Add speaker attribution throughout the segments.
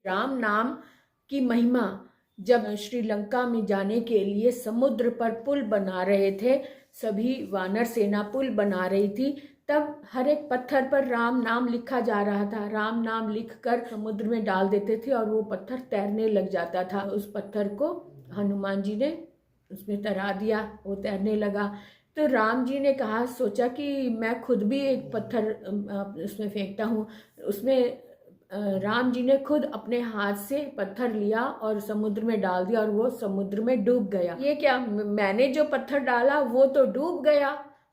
Speaker 1: राम नाम की महिमा जब श्रीलंका में जाने के लिए समुद्र पर पुल बना रहे थे, सभी वानर सेना पुल बना रही थी, तब हर एक पत्थर पर राम नाम लिखा जा रहा था। राम नाम लिखकर समुद्र में डाल देते थे और वो पत्थर तैरने लग जाता था। उस पत्थर को हनुमान जी ने उसमें तैरा दिया, वो तैरने लगा। तो राम जी ने कहा, सोचा कि मैं खुद भी एक पत्थर उसमें फेंकता हूँ। उसमें राम जी ने खुद अपने हाथ से पत्थर लिया और समुद्र में डाल दिया और वो समुद्र में डूब गया। ये क्या, मैंने जो पत्थर डाला वो तो डूब गया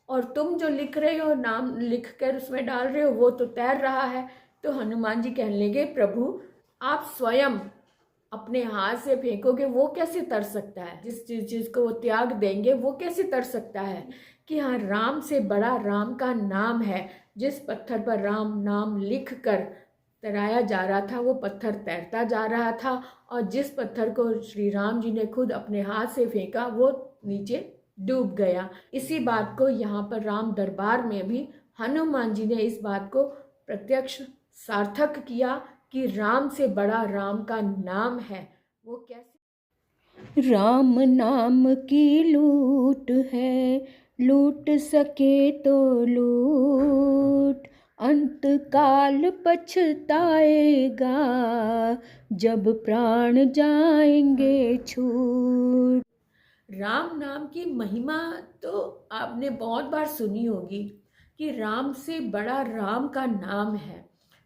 Speaker 1: और तुम जो लिख रहे हो, नाम लिख कर उसमें डाल रहे हो, वो तो तैर रहा है। तो हनुमान जी कहने लगे, प्रभु आप स्वयं अपने हाथ से फेंकोगे, वो कैसे तर सकता है? जिस चीज को वो त्याग देंगे वो कैसे तर सकता है? कि हाँ, राम से बड़ा राम का नाम है। जिस पत्थर पर राम नाम लिख कर तैराया जा रहा था, वो पत्थर तैरता जा रहा था, और जिस पत्थर को श्री राम जी ने खुद अपने हाथ से फेंका वो नीचे डूब गया। इसी बात को यहाँ पर राम दरबार में भी हनुमान जी ने इस बात को प्रत्यक्ष सार्थक किया कि राम से बड़ा राम का नाम है। वो कैसे? राम नाम की लूट है, लूट सके तो लूट, अंत काल पछताएगा, जब प्राण जाएंगे छूट। राम नाम की महिमा तो आपने बहुत बार सुनी होगी कि राम से बड़ा राम का नाम है।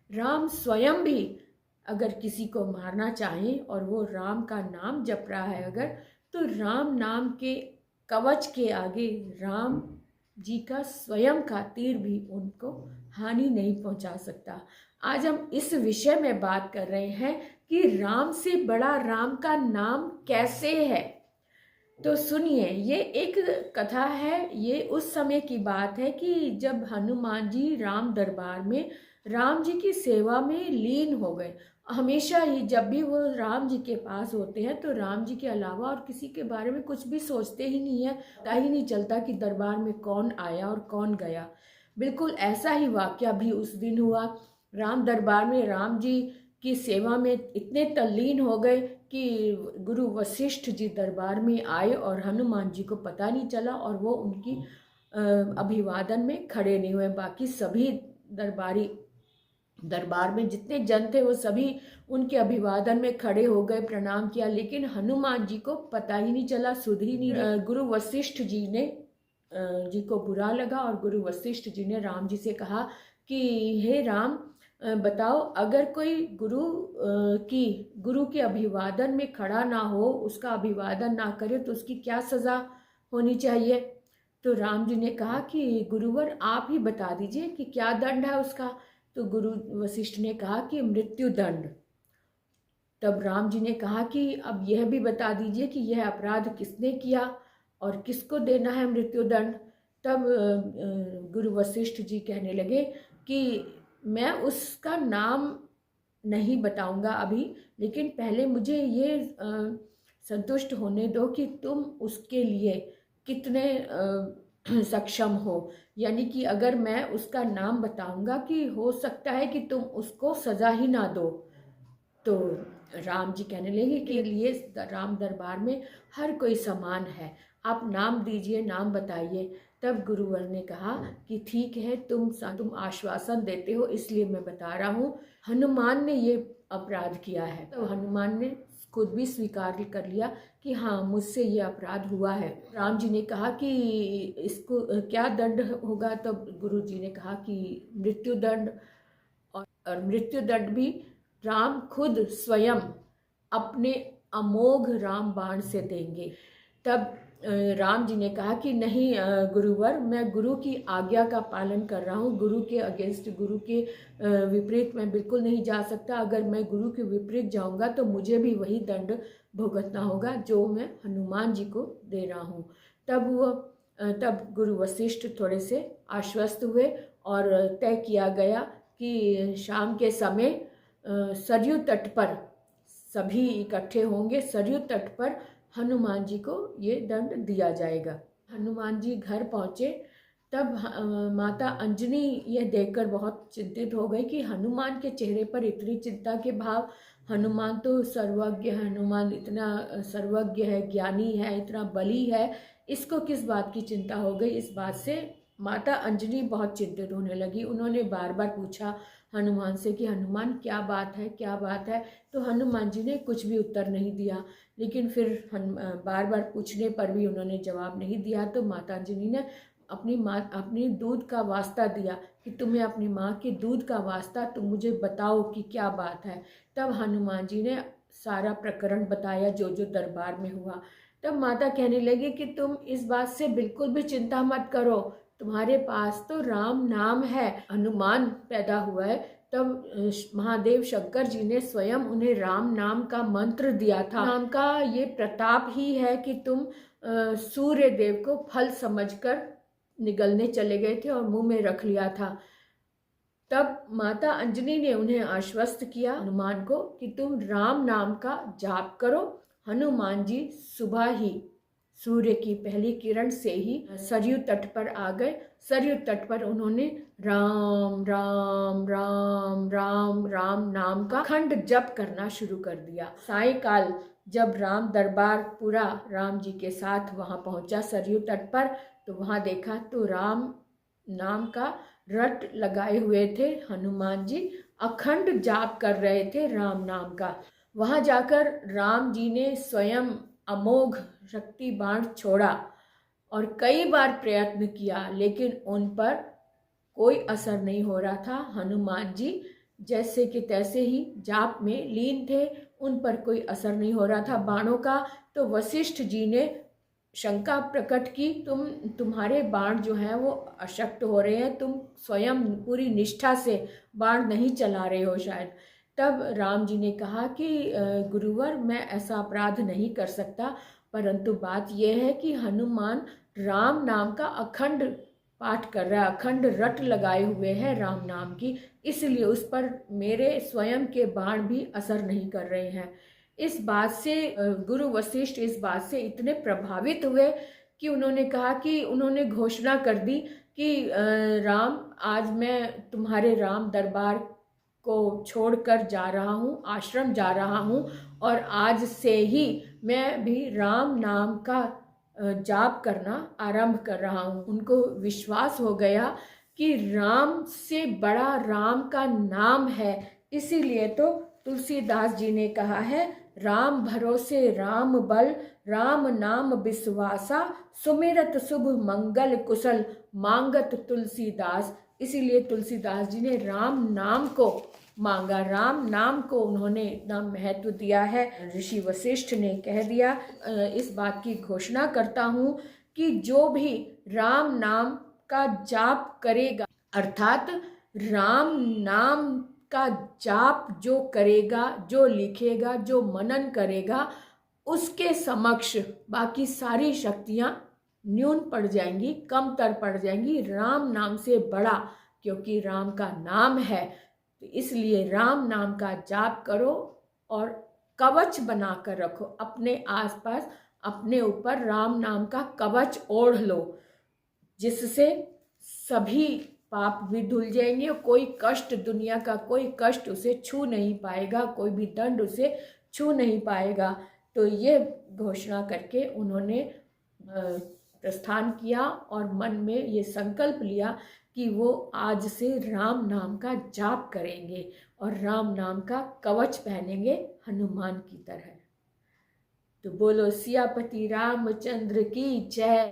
Speaker 1: राम स्वयं भी अगर किसी को मारना चाहे और वो राम का नाम जप रहा है अगर, तो राम नाम के कवच के आगे राम जी का स्वयं का तीर भी उनको हानि नहीं पहुंचा सकता। आज हम इस विषय में बात कर रहे हैं कि राम से बड़ा राम का नाम कैसे है। तो सुनिए, ये एक कथा है। ये उस समय की बात है कि जब हनुमान जी राम दरबार में राम जी की सेवा में लीन हो गए। हमेशा ही जब भी वो राम जी के पास होते हैं तो राम जी के अलावा और किसी के बारे में कुछ भी सोचते ही नहीं है। पता ही नहीं चलता कि दरबार में कौन आया और कौन गया। बिल्कुल ऐसा ही वाकया भी उस दिन हुआ। राम दरबार में राम जी की सेवा में इतने तल्लीन हो गए कि गुरु वशिष्ठ जी दरबार में आए और हनुमान जी को पता नहीं चला और वो उनकी अभिवादन में खड़े नहीं हुए। बाकी सभी दरबार में जितने जन थे वो सभी उनके अभिवादन में खड़े हो गए, प्रणाम किया, लेकिन हनुमान जी को पता ही नहीं चला, सुध ही नहीं। गुरु वशिष्ठ जी को बुरा लगा और गुरु वशिष्ठ जी ने राम जी से कहा कि हे राम, बताओ, अगर कोई गुरु के अभिवादन में खड़ा ना हो, उसका अभिवादन ना करे तो उसकी क्या सजा होनी चाहिए? तो राम जी ने कहा कि गुरुवर आप ही बता दीजिए कि क्या दंड है उसका। तो गुरु वशिष्ठ ने कहा कि मृत्यु दंड। तब राम जी ने कहा कि अब यह भी बता दीजिए कि यह अपराध किसने किया और किसको देना है मृत्यु दंड। तब गुरु वशिष्ठ जी कहने लगे कि मैं उसका नाम नहीं बताऊंगा अभी, लेकिन पहले मुझे ये संतुष्ट होने दो कि तुम उसके लिए कितने सक्षम हो। यानी कि अगर मैं उसका नाम बताऊंगा कि हो सकता है कि तुम उसको सजा ही ना दो। तो राम जी कहने लगे कि लिए राम दरबार में हर कोई समान है, आप नाम दीजिए, नाम बताइए। तब गुरुवर ने कहा कि ठीक है, तुम आश्वासन देते हो इसलिए मैं बता रहा हूँ, हनुमान ने ये अपराध किया है। तो हनुमान ने खुद भी स्वीकार कर लिया कि हाँ, मुझसे ये अपराध हुआ है। राम जी ने कहा कि इसको क्या दंड होगा? तब गुरु जी ने कहा कि मृत्यु दंड। और मृत्यु दंड भी राम खुद स्वयं अपने अमोघ राम बाण से देंगे। तब राम जी ने कहा कि नहीं गुरुवर, मैं गुरु की आज्ञा का पालन कर रहा हूँ, गुरु के अगेंस्ट, गुरु के विपरीत मैं बिल्कुल नहीं जा सकता। अगर मैं गुरु के विपरीत जाऊंगा तो मुझे भी वही दंड भुगतना होगा जो मैं हनुमान जी को दे रहा हूँ। तब गुरु वशिष्ठ थोड़े से आश्वस्त हुए और तय किया गया कि शाम के समय सरयू तट पर सभी इकट्ठे होंगे, सरयू तट पर हनुमान जी को ये दंड दिया जाएगा। हनुमान जी घर पहुँचे तब माता अंजनी यह देखकर बहुत चिंतित हो गई कि हनुमान के चेहरे पर इतनी चिंता के भाव हनुमान तो सर्वज्ञ है, हनुमान इतना सर्वज्ञ है, ज्ञानी है, इतना बली है, इसको किस बात की चिंता हो गई। इस बात से माता अंजनी बहुत चिंतित होने लगी। उन्होंने बार बार पूछा हनुमान से कि हनुमान क्या बात है, क्या बात है। तो हनुमान जी ने कुछ भी उत्तर नहीं दिया। लेकिन फिर बार बार पूछने पर भी उन्होंने जवाब नहीं दिया। तो माता अंजनी ने अपनी दूध का वास्ता दिया कि तुम्हें अपनी माँ के दूध का वास्ता, तुम मुझे बताओ कि क्या बात है। तब हनुमान जी ने सारा प्रकरण बताया जो जो दरबार में हुआ। तब माता कहने लगी कि तुम इस बात से बिल्कुल भी चिंता मत करो, तुम्हारे पास तो राम नाम है। हनुमान पैदा हुआ है तब महादेव शंकर जी ने स्वयं उन्हें राम नाम का मंत्र दिया था। नाम का ये प्रताप ही है कि तुम सूर्य देव को फल समझकर निगलने चले गए थे और मुंह में रख लिया था। तब माता अंजनी ने उन्हें आश्वस्त किया हनुमान को कि तुम राम नाम का जाप करो। हनुमान जी सुबह ही सूर्य की पहली किरण से ही सरयू तट पर आ गए। सरयू तट पर उन्होंने राम राम राम राम राम नाम का अखंड जप करना शुरू कर दिया। सायंकाल जब राम दरबार पूरा राम जी के साथ वहां पहुंचा सरयू तट पर, तो वहां देखा तो राम नाम का रट लगाए हुए थे। हनुमान जी अखंड जाप कर रहे थे राम नाम का। वहां जाकर राम जी ने स्वयं अमोघ शक्ति बाण छोड़ा और कई बार प्रयत्न किया, लेकिन उन पर कोई असर नहीं हो रहा था। हनुमान जी जैसे कि तैसे ही जाप में लीन थे, उन पर कोई असर नहीं हो रहा था बाणों का। तो वशिष्ठ जी ने शंका प्रकट की, तुम्हारे बाण जो हैं वो अशक्त हो रहे हैं, तुम स्वयं पूरी निष्ठा से बाण नहीं चला रहे हो शायद। तब राम जी ने कहा कि गुरुवर, मैं ऐसा अपराध नहीं कर सकता, परंतु बात यह है कि हनुमान राम नाम का अखंड पाठ कर रहा है, अखंड रट लगाए हुए हैं राम नाम की, इसलिए उस पर मेरे स्वयं के बाण भी असर नहीं कर रहे हैं। इस बात से गुरु वशिष्ठ इस बात से इतने प्रभावित हुए कि उन्होंने कहा कि उन्होंने घोषणा कर दी कि राम, आज मैं तुम्हारे राम दरबार को छोड़कर जा रहा हूँ, आश्रम जा रहा हूँ, और आज से ही मैं भी राम नाम का जाप करना आरंभ कर रहा हूँ। उनको विश्वास हो गया कि राम से बड़ा राम का नाम है। इसीलिए तो तुलसीदास जी ने कहा है, राम भरोसे राम बल, राम नाम विश्वासा, सुमिरत शुभ मंगल कुशल, मांगत तुलसीदास। इसीलिए तुलसीदास जी ने राम नाम को मांगा, राम नाम को उन्होंने इतना महत्व दिया है। ऋषि वशिष्ठ ने कह दिया, इस बात की घोषणा करता हूँ कि जो भी राम नाम का जाप करेगा, अर्थात राम नाम का जाप जो करेगा, जो लिखेगा, जो मनन करेगा, उसके समक्ष बाकी सारी शक्तियाँ न्यून पड़ जाएंगी, कमतर पड़ जाएंगी। राम नाम से बड़ा, क्योंकि राम का नाम है, तो इसलिए राम नाम का जाप करो और कवच बनाकर रखो अपने आसपास, अपने ऊपर राम नाम का कवच ओढ़ लो, जिससे सभी पाप भी धुल जाएंगे और कोई कष्ट, दुनिया का कोई कष्ट उसे छू नहीं पाएगा, कोई भी दंड उसे छू नहीं पाएगा। तो ये घोषणा करके उन्होंने प्रस्थान किया और मन में ये संकल्प लिया कि वो आज से राम नाम का जाप करेंगे और राम नाम का कवच पहनेंगे हनुमान की तरह। तो बोलो सियापति रामचंद्र की जय।